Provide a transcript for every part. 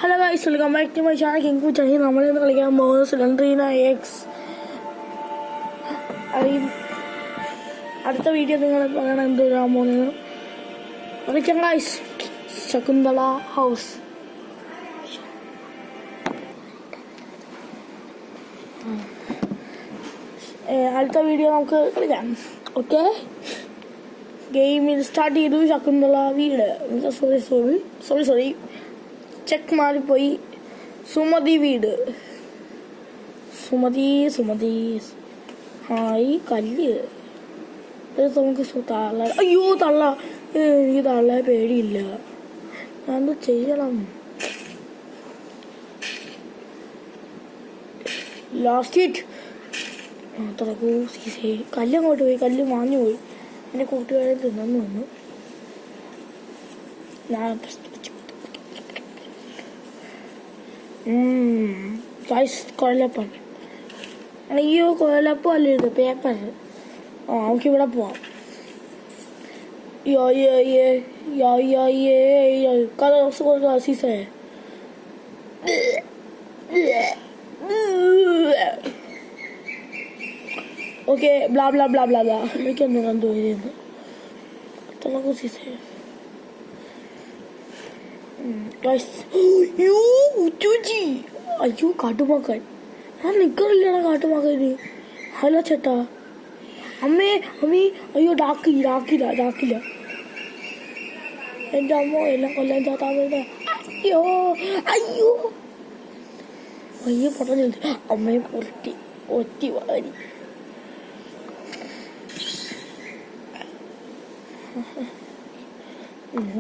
Hello guys, welcome back to my channel king പൂച്ചാണ്. നമ്മളിന്ന് കളിക്കാൻ പോകുന്നത് സിലിണ്ടറീന എക്സ്. അടുത്ത വീഡിയോ നിങ്ങൾ പറയണം എന്തുവരാൻ പോകുന്നത്. കളിക്കാം ഗൈസ്. ശകുന്തള ഹൗസ്. അടുത്ത വീഡിയോ നമുക്ക് കളിക്കാം. ഓക്കെ, ഗെയിമിൽ സ്റ്റാർട്ട് ചെയ്തു. ശകുന്തള വീട്, സോറി ചെക്ക് മാറിപ്പോയി. സുമതി വീട്. സുമതി ഹായ് കല്ല്. നമുക്ക് തള്ള. അയ്യോ തള്ള, എനിക്ക് തള്ള പേടിയില്ല. ഞാൻ എന്ത് ചെയ്യണം? Last hit. തുറക്കൂ സീസേ. കല്ല് അങ്ങോട്ട് പോയി, കല്ല് മാഞ്ഞു പോയി. എൻ്റെ കൂട്ടുകാരൻ തിന്നു വന്നു. ഞാൻ കുഴലപ്പം. അയ്യോ കുഴലപ്പം അല്ല, ഇത് പേപ്പർ. നമുക്കിവിടെ പോവാം. Sesame. Okay, blah blah blah blah blah. എനിക്കൊന്നും കണ്ടു വരുന്നത്. തുറക്കൂ സീസേ. അയ്യോ കാട്ടുമാക്കാൻ. ഞാൻ നിക്കറില്ലടാ കാട്ടുമാക്കാന്. ഹലോ ചേട്ടാ. അമ്മേ അയ്യോ ഡാക്കില്ല. എൻ്റെ അമ്മ എല്ലാം കൊല്ലാൻ ചാത്താൻ വരുന്നത്. അയ്യോ പൊട്ടഞ്ഞു. അമ്മയെ ഒറ്റി വാരി.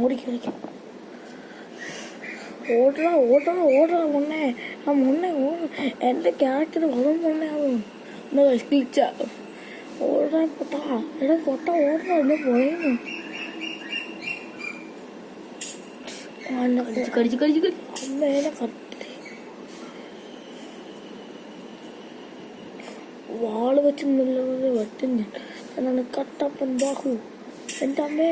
ഓടിക്കാം. ഓടണ മുന്നേ എൻ്റെ ക്യാരക്ടർ വെറും മുന്നേയാവും. കളിച്ച ഓടാൻ പൊട്ട ഓടണ എന്നെ പോയെന്നു. കടിച്ച് അമ്മേനെ കത്തി വാള് വെച്ച് നല്ലപോലെ വെട്ടുന്നു. എന്നാണ് കട്ടപ്പൻ ബാഹു. എൻ്റെ അമ്മേ.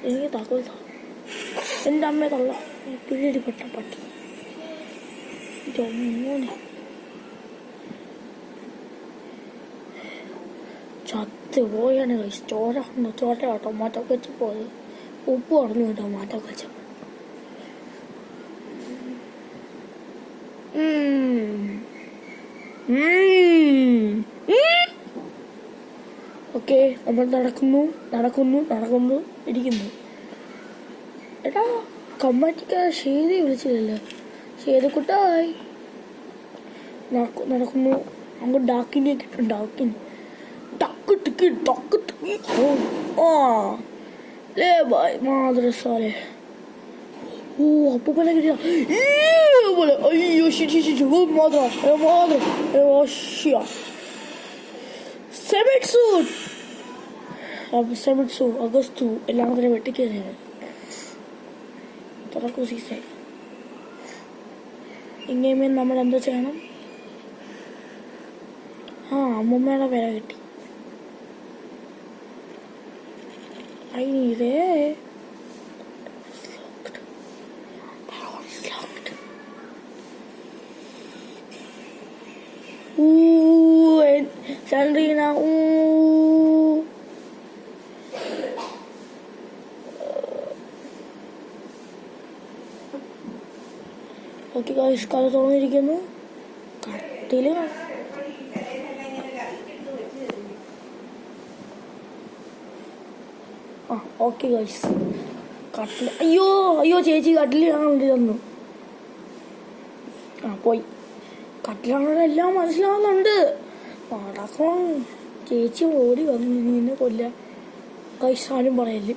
എനിക്ക് താക്കോൽ. എൻ്റെ അമ്മയെ തള്ള പിന്നീട് പട്ടി. ചത്ത് പോയാണ് കഴിച്ചു. ചോര ടൊമാറ്റോ വെച്ച് പോയത്. ഉപ്പ് കുറഞ്ഞു ടൊമാറ്റോ വെച്ച. ഓക്കെ, നമ്മൾ നടക്കുന്നു ഇരിക്കുന്നു. എടാ കമ്മാറ്റിക്കാ ഷേതി വിളിച്ചില്ലല്ലോ. ഷേതക്കുട്ടായി. നടക്കുന്നു. നമുക്ക് ഡാക്കിനെ കിട്ടും. ടക്ക് ടിക്ക് ലേ ബായ് മാദ്രസാലെ. അപ്പൂപ്പനെ കിട്ടിയ. അയ്യോ സെമിറ്റ്സു അഗസ്തു എല്ലാം കൂടെ വെട്ടിക്കറിയാണ്. തുറക്കൂ സീസേ. ഇങ്ങനെ നമ്മൾ എന്താ ചെയ്യണം? അമ്മൂമ്മയുടെ വില കിട്ടി. ഇതേ സെൻട്രീന. ഓക്കെ ഗൈസ്, കഥ തുറന്നിരിക്കുന്നു. കട്ടില് ഓക്കെ ഗൈസ്, കട്ടില്. അയ്യോ ചേച്ചി കട്ടില് ഞാൻ വേണ്ടി തന്നു. പോയി. കട്ടിലാണോ എല്ലാം മനസ്സിലാവുന്നുണ്ട്. നടക്കണം. ചേച്ചി ഓടി വന്നു നിന്നെ കൊല്ല. ഗൈസ് ആരും പറയല്ലേ.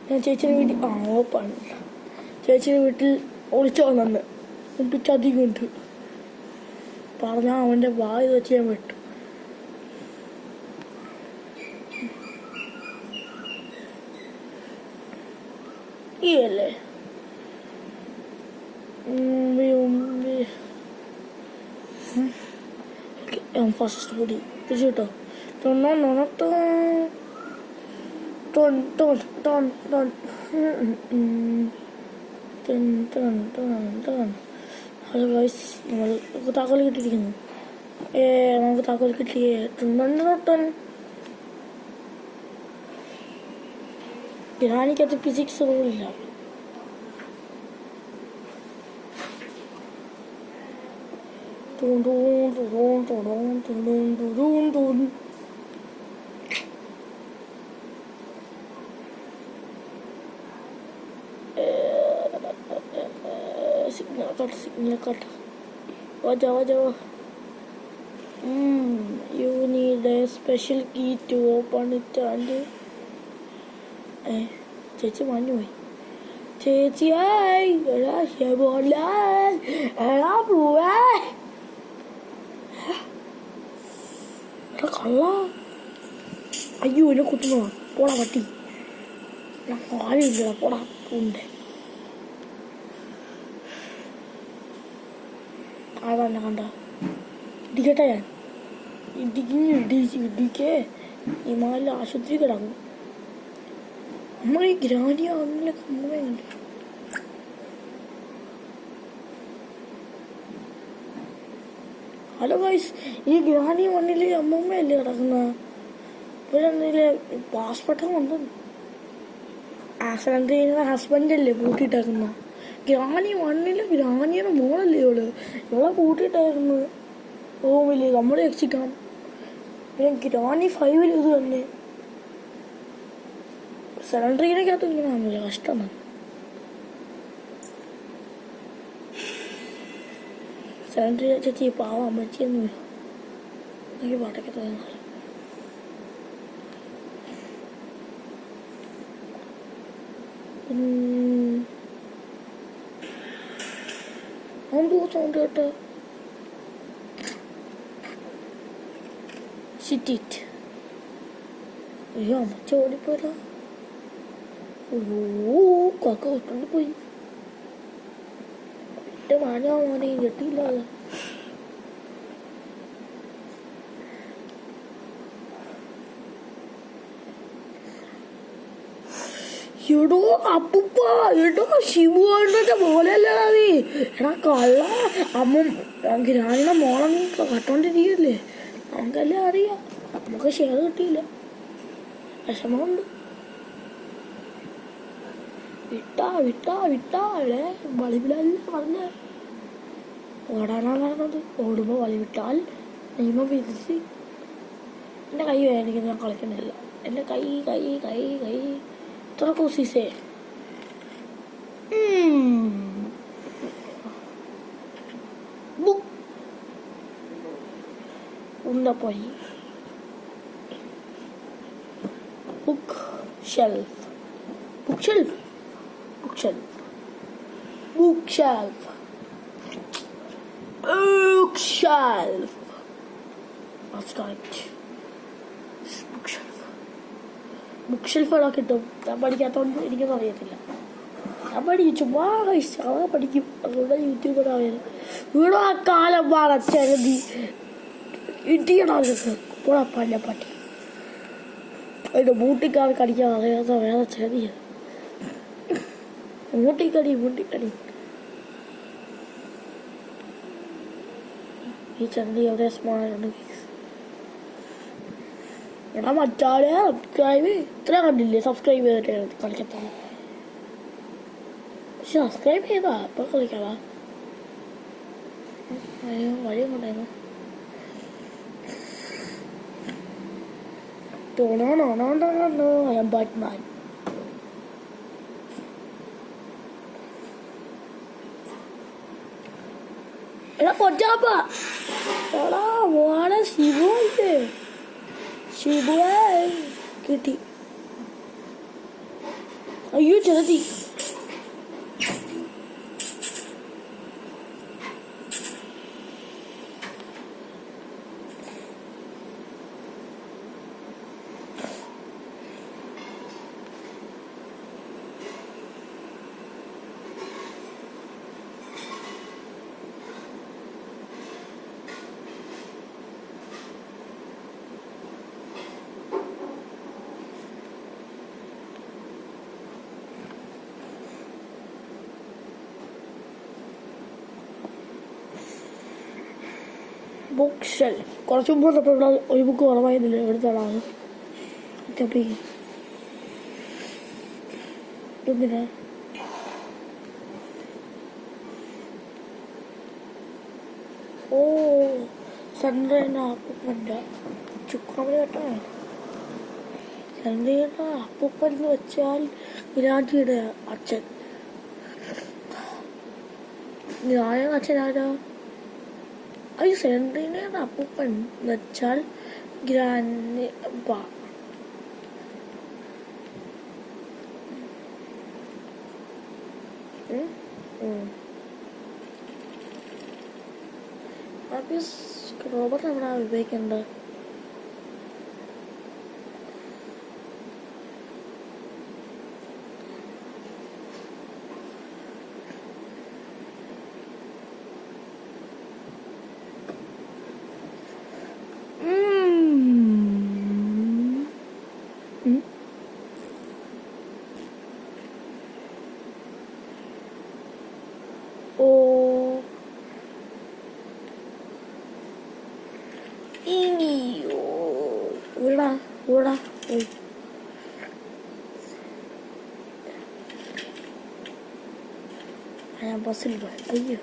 ഞാൻ ചേച്ചിയുടെ വീട്ടിൽ ഓപ്പാണ്. ചേച്ചിയുടെ വീട്ടിൽ ഒളിച്ചോ വന്നു മുട്ടിച്ചധികം പറഞ്ഞാൽ അവൻ്റെ വായ വെച്ച് ഞാൻ വിട്ടു. അല്ലേ ഫസ്റ്റ് കൂടി കേട്ടോ. ടൺ ടൺ ടൺ ടൺ ടൺ ടൺ ടൺ ടൺ. ഹലോ ഗൈസ്, നമുക്ക് താക്കോൽ കിട്ടിയിരിക്കുന്നു. നമുക്ക് താക്കോൽ കിട്ടിയേ. ടൺ ഇറാനിക്കകത്ത് ഫിസിക്സ് റൂളില്ല. Signal cut. വാ. You need a special key to open it and ചേച്ചി മാഞ്ഞു പോയി. ചേച്ചിയായി കള്ള. അയ്യോ എന്നെ കുത്തുന്നോ. പോടാ പട്ടി. ഞാൻ ആരുമില്ല. പോടാ ഉണ്ട്. ആരാ കണ്ട ഇടിക്കട്ടെ. ഞാൻ ഇടിക്കേ ഹിമാലയ ആശുപത്രി കിടക്കും. നമ്മൾ ഈ ഗ്രാനി ആണെങ്കിലൊക്കെ അമ്മയെ കണ്ടു. ഹലോ ഗൈസ്, ഈ ഗ്രാനി മണ്ണിൽ അമ്മമ്മയല്ലേ കിടക്കുന്ന. ഇവരെന്തെങ്കിലും പാസ്പോർട്ട് കൊണ്ടു ആക്സിഡന്റ് ചെയ്യുന്ന ഹസ്ബൻഡല്ലേ പൂട്ടിയിട്ടേക്കുന്ന. ഗ്രാനി മണ്ണിൽ ഗ്രാനിയുടെ മോളല്ലേ ഇവളെ പൂട്ടിയിട്ടായിരുന്നു റൂമില്. നമ്മൾ രക്ഷിക്കണം. പിന്നെ ഗ്രാനി 5 ഇത് തന്നെ. സിലിണ്ടറിനകത്ത് ഇങ്ങനെ ആണല്ലോ, കഷ്ടമാണ്. സിലിണ്ടറി ചേച്ചി പാവം അമ്മച്ചിയൊന്നുമില്ല. എനിക്ക് പാട്ടൊക്കെ തോന്നുന്നു. എന്തോ സൗണ്ട് കേട്ടോ. സിറ്റിറ്റ്. അയ്യോ അമ്മച്ച ഓടിപ്പോരാ. കാക്ക കൊട്ടോണ്ട് പോയി. എന്റെ മോനെ ഞെട്ടിയില്ല. എടോ അപ്പൂപ്പ, എടോ ശിവുവാണ്ടന്റെ മോലല്ലടാ നീ. എടാ കള്ള. അമ്മ ഗ്രാനിയുടെ മോളെ നീ കട്ടോണ്ടിരിക്കല്ലേ. നമുക്കല്ലേ അറിയാം. നമുക്ക് ഷെയർ കിട്ടിയില്ല. വിഷമമുണ്ട്. വിട്ടാ ഇവിടെ വളവിലല്ല പറഞ്ഞ. ഓടാനാണ് പറഞ്ഞത്. ഓടുമ്പോ വളവിട്ടാൽ നിയമം വിധിച്ച്. എന്റെ കൈ വേദനിക്കുന്നു. ഞാൻ കളിക്കുന്നില്ല. എന്റെ കൈ ഇത്ര കോസീസേ. ഉണ്ടപ്പോയി. Book shelf. That's correct. Book shelf അവിടെ കിട്ടും. ഞാൻ പഠിക്കാത്തോണ്ട് എനിക്കൊന്നും അറിയത്തില്ല. ഞാൻ പഠിക്കും, ചുമ്മാ അതൊക്കെ പഠിക്കും. അതുകൊണ്ട് യൂട്യൂബിൽ അറിയാം. ഇവിടെ ആ കാലം വളച്ചെഴുതി ഇടിയണോ പുറപ്പല്ല പട്ടി. അതിൻ്റെ മൂട്ടിക്കാർ കടിക്കാൻ അറിയാത്ത വേറെ ചെറിയ മൂട്ടിക്കടി. ഈ ചന്തി എവിടെ സ്മാർട്ടുണ്ട്. എടാ മറ്റാളെ സബ്സ്ക്രൈബ് ഇത്ര കണ്ടില്ലേ. സബ്സ്ക്രൈബ് ചെയ്തിട്ട് കളിക്കത്തുള്ളൂ. പക്ഷെ സബ്സ്ക്രൈബ് ചെയ്താ ഇപ്പൊ കളിക്കാവാ. വഴി കൊണ്ടായിരുന്നു. I am Batman. എടാ കൊച്ചാപ്പ. എടാ മോനെ ശിവുല്ലേ. ശിവുവേ കിട്ടി. അയ്യോ ചെറുതി. ബുക്ക് ഷെൽഫ് കുറച്ച് മുമ്പ് വന്നപ്പോൾ ഒരു ബുക്ക് കുറവായിരുന്നില്ല, എടുത്താണ് എന്തിനാ ഓ സൺഡേൻ്റെ അപ്പൂപ്പൻ്റെ ചുക്കാമി കേട്ടോ. സൺഡേയുടെ അപ്പൂപ്പൻ എന്ന് വെച്ചാൽ വിരാജിയുടെ അച്ഛൻ. വിരാജിയുടെ അച്ഛൻ ആരാ? അത് സൺഡേയുടെ അപ്പൂപ്പൻ എന്ന് വെച്ചാൽ ഗ്രാൻഡ് ബാ. റോബർട്ട് എവിടെ ഉപയോഗിക്കേണ്ടത്? ഓ ഇനിയോ ഊടാ ഊടാ ഞാൻ ബസ്സിൽ പോയി. അയ്യോ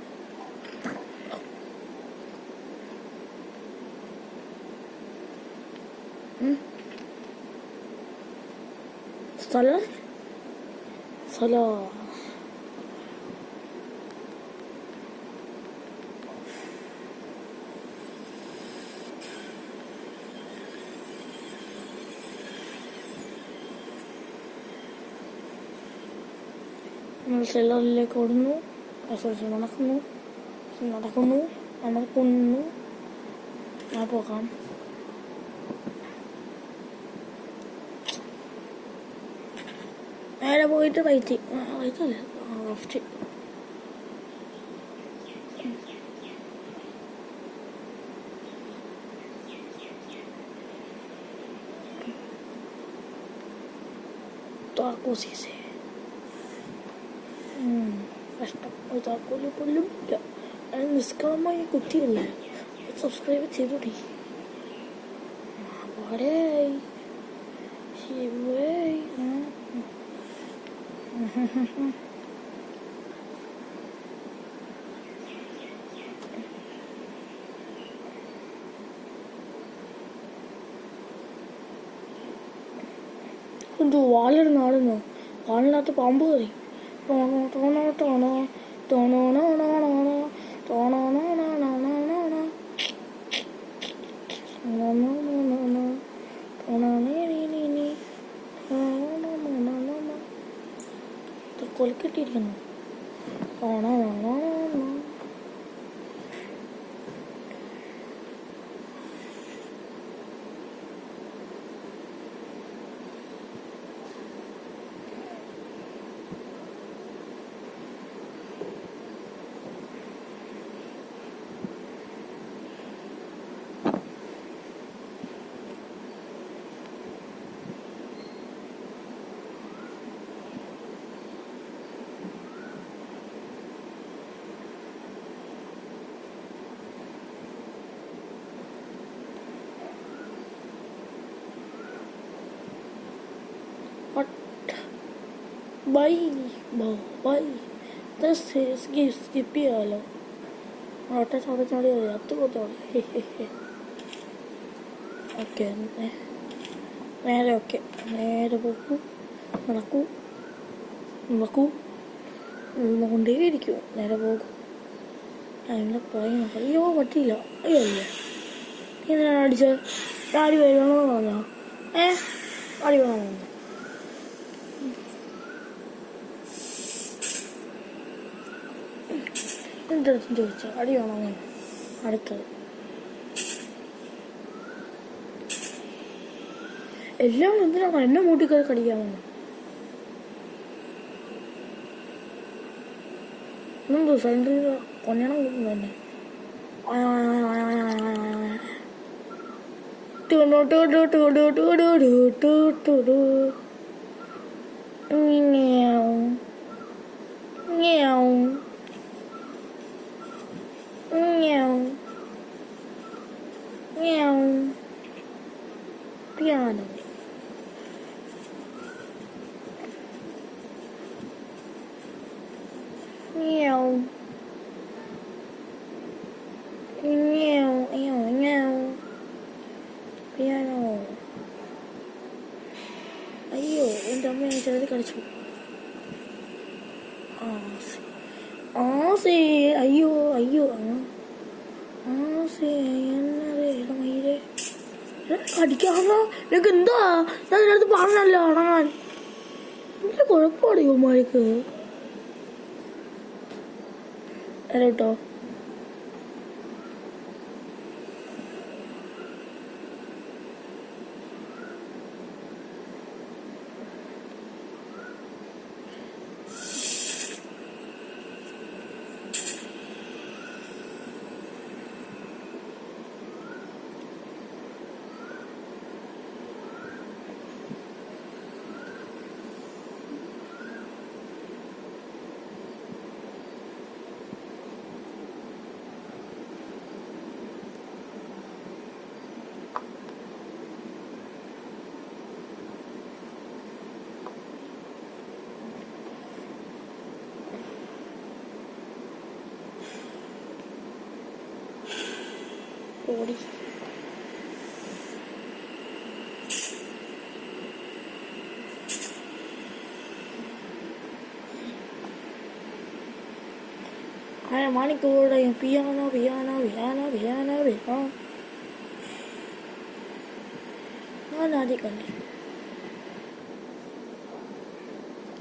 സ്ഥലം സ്ഥലം സെല്ലറിലേക്ക് ഓടുന്നു, നടക്കുന്നു നടക്കുന്നു നടക്കുന്നു. ഞാൻ പോകാം. നേരെ പോയിട്ട് റൈറ്റ് അല്ല ലെഫ്റ്റ്. താക്കോസീസേ കഷ്ടം. ഒരു താക്കോല് പോലും ഇല്ല. അത് നിഷ്കളമായി കുത്തിയില്ലേ. സബ്സ്ക്രൈബ് ചെയ്തോടി. അവിടെ എന്തോ വാലിടുന്ന ആളുന്നോ. വാലിനകത്ത് പാമ്പ് കയറി. ടോണോ ടോണോ ടോണോ ടോണോ ടോണോ ടോണോ കൊലക്കെട്ടിരിക്കുന്നു. ഓണോ ഓണോ ബൈ ബൈ. സ്കിപ്പ് ചെയ്യാമല്ലോ. ഒട്ട ചാടി ചാടി അത്ത് പോത്തോളെ. ഓക്കെ നേരെ ഓക്കെ നേരെ പോക്കൂ നടക്കൂ നടക്കൂ കൊണ്ടേയിരിക്കൂ. നേരെ പോകൂ. അതിൻ്റെ പറയുന്നു. അയ്യോ പറ്റിയില്ല. അയ്യോ അയ്യോ എന്തിനാണ് അടിച്ചത്? ആടി വരുവാണെന്ന് പറഞ്ഞോ? ആടി വേണമെന്ന് എൻ്റെ അടുത്തും ചോദിച്ചോ. അടി വേണോ? ഞാൻ അടുത്തത് എല്ലാം എന്തിനാണ് എന്നെ മൂട്ടിക്കറി കടിക്കാമെന്ന്? എന്തോ സെൻട്രിൽ കൊഞ്ഞണം കിട്ടുന്നു തന്നെ. Meow. Piano. Meow. Meow. Meow. Meow. Piano. അയ്യോ എൻ്റെ അമ്മ ചിലത് കളിച്ചു. ആസേ അയ്യോ അയ്യോ ആസേ എന്നത് മയിലേ കടിക്കാണോ നിനക്ക് എന്താ ഞാൻ ഇതിനടുത്ത് പറഞ്ഞല്ലോ അടങ്ങാൻ. എന്താ കുഴപ്പമാണ് യുവമാർക്ക് കേട്ടോ. ഓടി മണിക്കൂടെ piano piano piano piano piano ഞാൻ ആദ്യം കണ്ടു.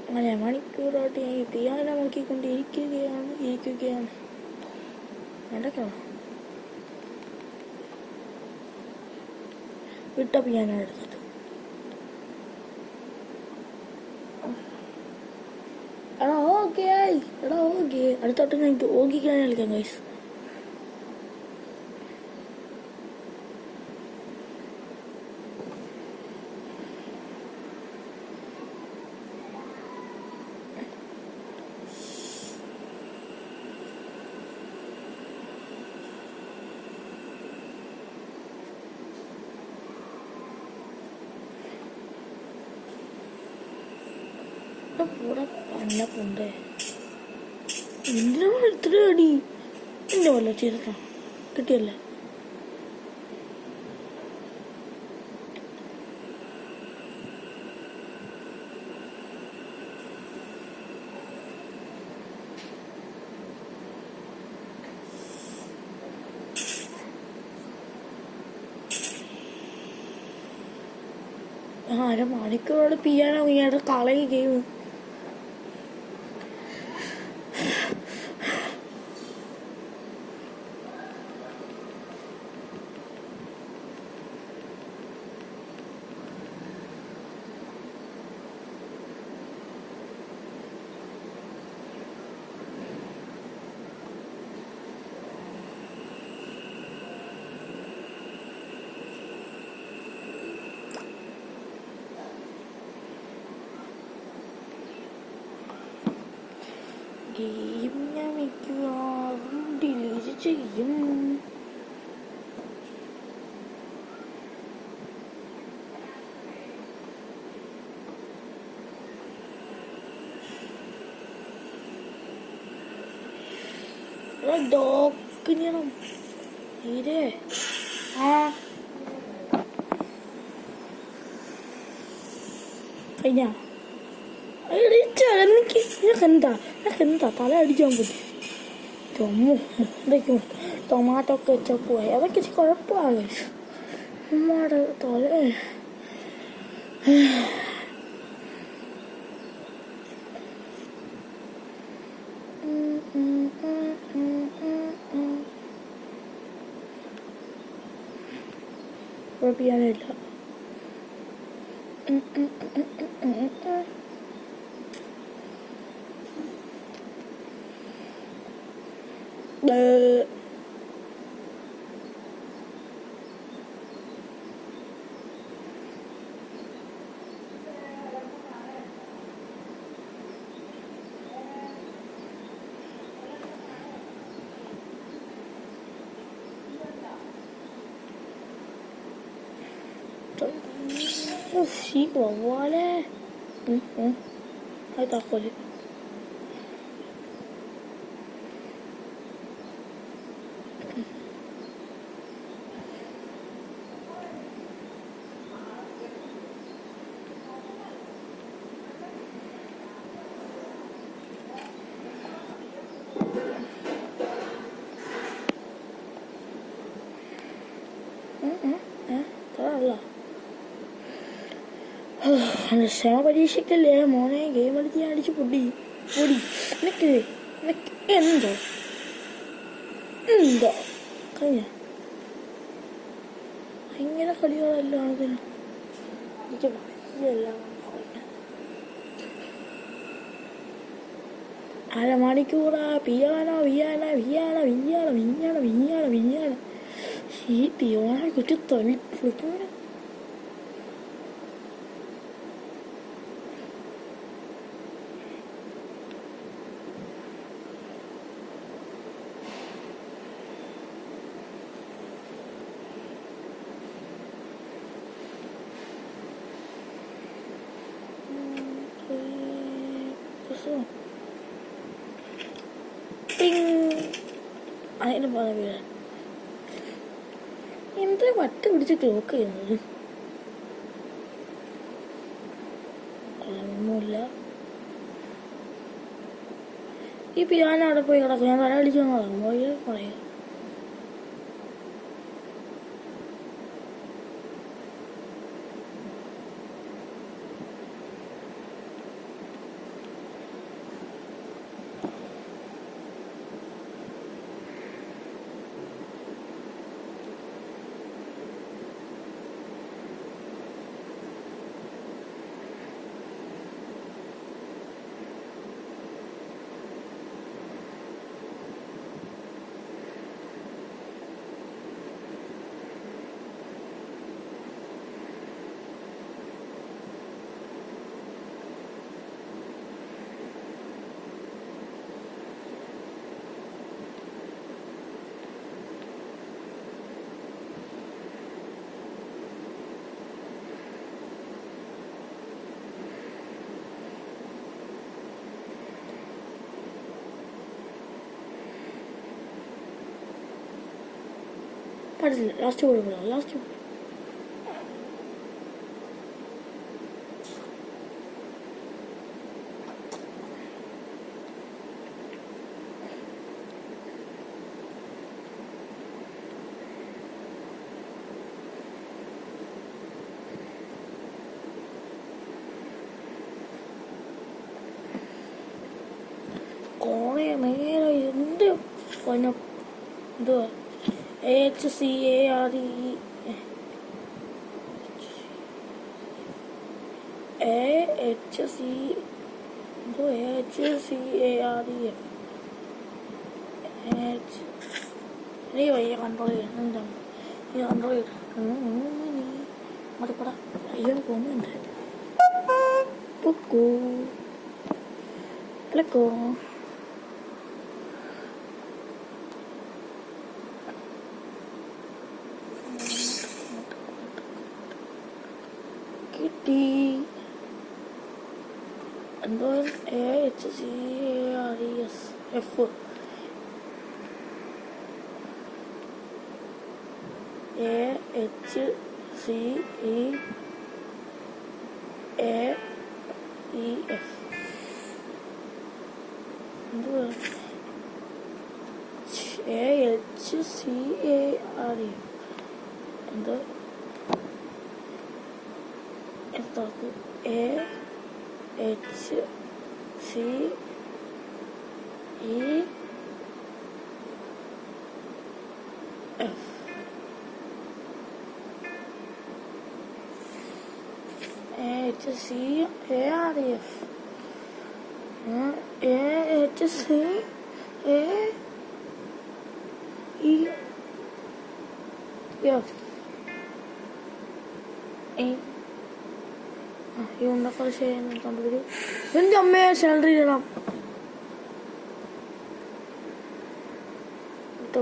അങ്ങനെ മണിക്കൂറോട്ട് ഞാൻ ഈ പിയാനോ നോക്കിക്കൊണ്ട് ഇരിക്കുകയാണ്. നടക്കണം വിട്ട പിയാനോ എടുത്തിട്ട് എടാ ഓക്കെ അടുത്തോട്ട് എനിക്ക് ഓഗിക്കാൻ കളിക്കാം ഗൈസ്. കൂടെ പന്ന പുണ്ടേ എന്തിനാ ഇത്ര അടി എന്റെ വല്ല ചെയ്തോ കിട്ടിയല്ലേ. അരമണിക്കൂറോട് പിയാനോ ഇയാളുടെ കളയുകയും ഗെയിം ഞാൻ മിക്കവാറും ഡിലീറ്റ് ചെയ്യും. ഡോക്ക് ചെയ്യണം ഇതേ കഴിഞ്ഞ എന്താ തല അടിച്ചാൻ പറ്റും. എന്തൊക്കെയോ ടൊമാറ്റോ കെച്ചപ്പ് അതൊക്കെ കുഴപ്പമാണ്. ഉമ്മാടെ തല കുഴപ്പമില്ല. ഈ വവ്വാലേ അത് താക്കോല് ക്ഷമ പരീക്ഷിക്കല്ലേ മോനെ. ഗെയിം കളിച്ച് അടിച്ച് പൊടി പൊടി. നിനക്ക് എന്തോ എന്തോ കഴിഞ്ഞ ഭയങ്കര കളികളെല്ലാം ഇതിന് എനിക്ക് എല്ലാം അരമണിക്കൂറാ പിയാനോ വിയാന വിയാന വിയാന വിഞ്ഞാണ വിഞ്ഞാണ വിഞ്ഞാണ ഈ പിയോനെ കിട്ടി തള്ളി പൊളിക്കുന്ന അതിന് പറഞ്ഞ എന്താ വട്ട പിടിച്ച് ക്ലോക്ക് ചെയ്യുന്നത്? ഒന്നുമില്ല. ഈ പിയാനോ അവിടെ പോയി കിടക്കും. ഞാൻ തല അടിച്ചു പോയി പറയാം. പാടില്ല. ലാസ്റ്റ് കൊടുക്കണം. ലാസ്റ്റ് കോണെ നേരെ എന്ത് കൊഞ്ഞ എന്തുവാ HCARE നീ വയ്യ കൺട്രോൾ ചെയ്യാൻ എന്താണ് ഈ കൺട്രോൾ ചെയ്ത് മതിപ്പടാ. അയ്യോ പോകുന്നുണ്ട്. പൊക്കോ അലക്കോ കിട്ടി. എന്തോ HCARES F AHCEAEF എന്തുവാ AHCAREF എന്തോ എന്താക്കും AHCEF HCAREF AHCAEF ഈ ഉണ്ടക്കള കണ്ടുപിടിക്കും. എൻ്റെ അമ്മയെ സാലറി ഇടണം.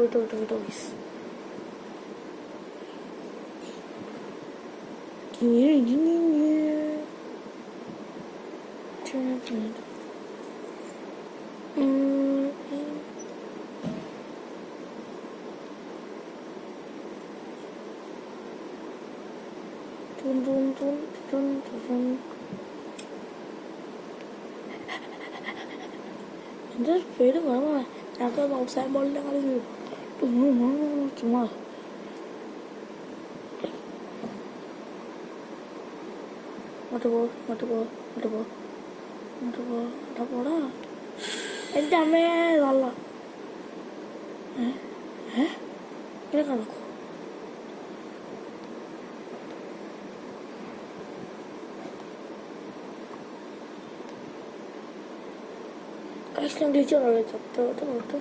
വിട്ടോ എന്താ പേര് കുറവാ ഞങ്ങൾക്ക് ഔട്ട്സൈഡ് ബോളിൻ്റെ കളി ചുമ്മാ പോടാ എൻ്റെ അമ്മയെ നല്ല ഇങ്ങനെ കണക്കോ കൃഷ്ണൻ ഗ്ലിച്ചോളൂ ചത്തോട്ട്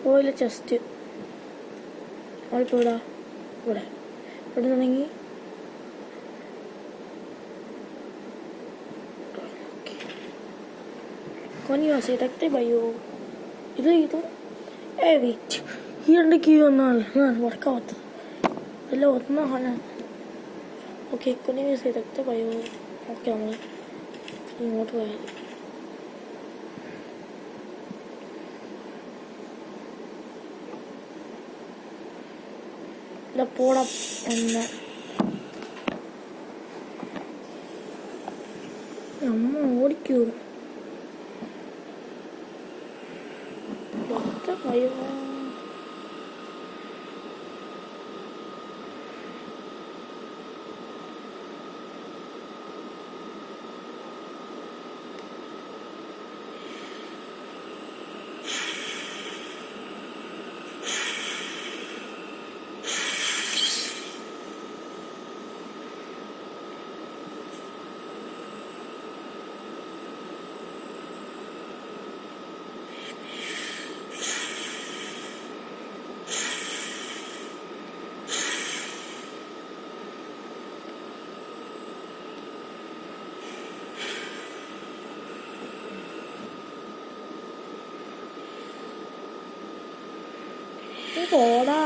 ഓയിലെ ചെസ്റ്റ് അവളിപ്പോൾ ഇവിടെ നിന്നെങ്കിൽ Coño, si te bayo. Itu. Wait. Here the key on all. Workout. Hello, no, Hana. Okay, coño, si te bayo. Okay, I'm going to go. The pour up on that. What are you? Ayo. പോടാ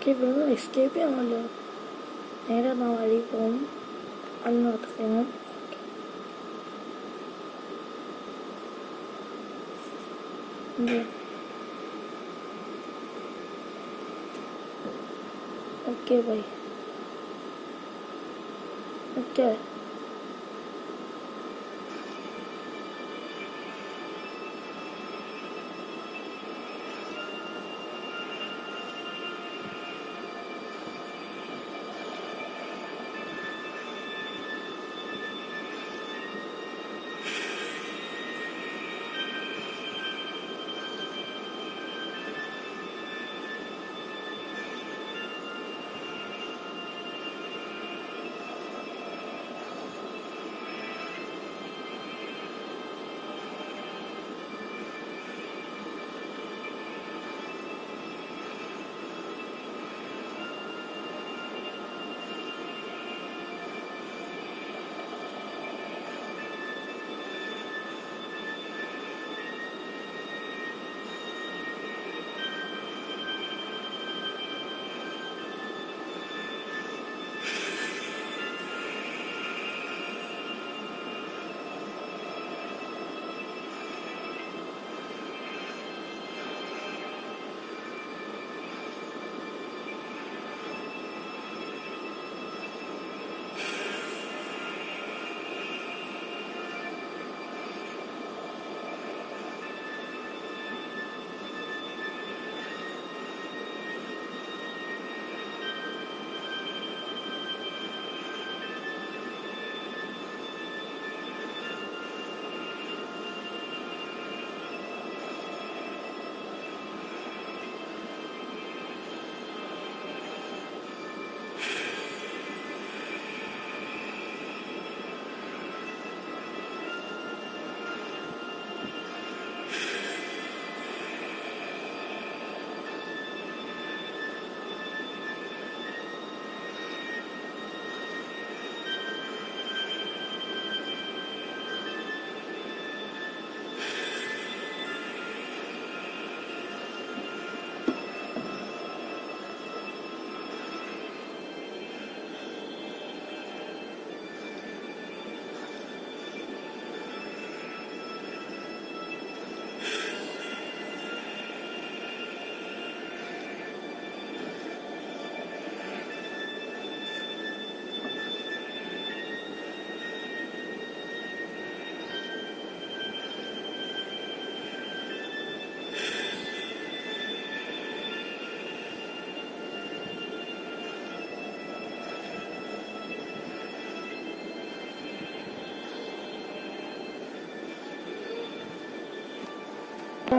ഇവിടുന്ന് escape ചെയ്യാമല്ലോ നേരെ വഴി പോകും അങ്ങോട്ട് പോകും okay bye okay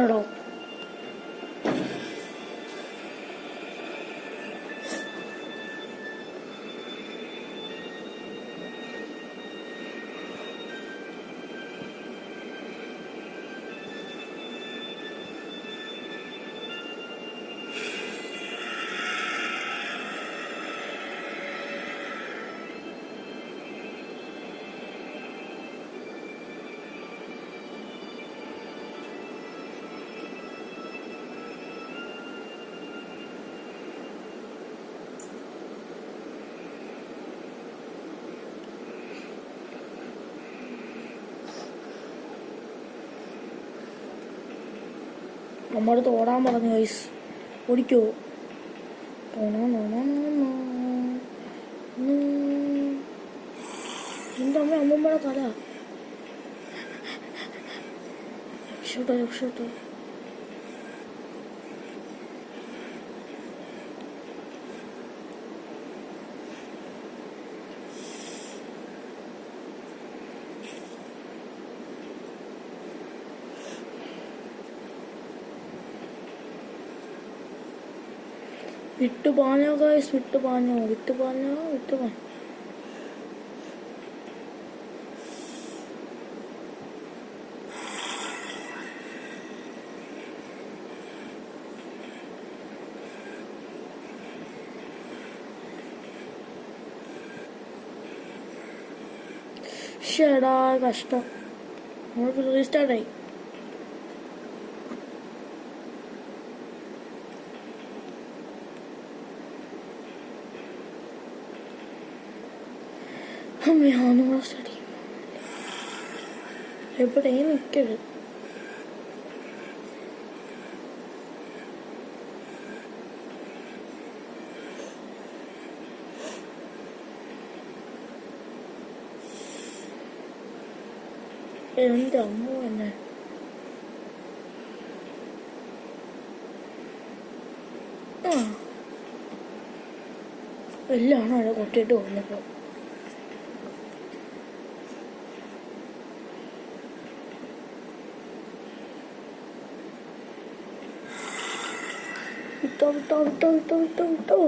ആണോ? നമ്മടുത്ത് ഓടാൻ പറഞ്ഞു ഗൈസ്. ഓടിക്കോ? എൻ്റെ അമ്മമ്മയുടെ തല. രക്ഷോട്ടോ. വിട്ടു പാഞ്ഞോ ഗൈസ്, വിട്ടു പാഞ്ഞോ. ഷേടാ കഷ്ടം. നമ്മൾക്ക് റീസ്റ്റാർട്ടായി. അമ്മയാണോ സ്റ്റഡി? എവിടെയും നിൽക്കരുത്. എൻ്റെ അമ്മ തന്നെ. എല്ലാം അവിടെ കൊട്ടിട്ട് വന്നപ്പോൾ വിട്ടോ.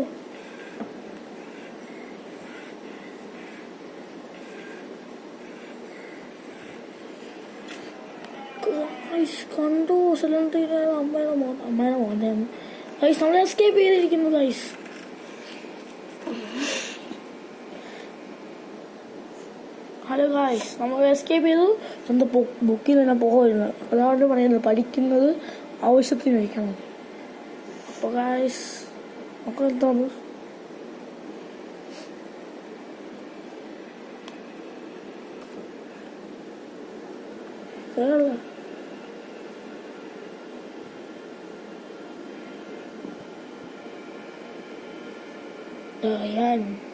കണ്ടു സിലിണ്ടർ അമ്മയുടെ മോനെ ഗൈസ്. നമ്മൾ എസ്കേപ്പ് ചെയ്തിരിക്കുന്നു ഗൈസ്. ഹലോ ഗൈസ്, നമ്മൾ എസ്കേപ്പ് ചെയ്തു. സ്വന്തം ബുക്കിൽ തന്നെ പോകുന്നത്. അതാണ് പറയുന്നത്, പഠിക്കുന്നത് ആവശ്യത്തിന് വയ്ക്കണം. അപ്പോൾ ഗൈസ് നമുക്ക് എന്താണ് Dayan.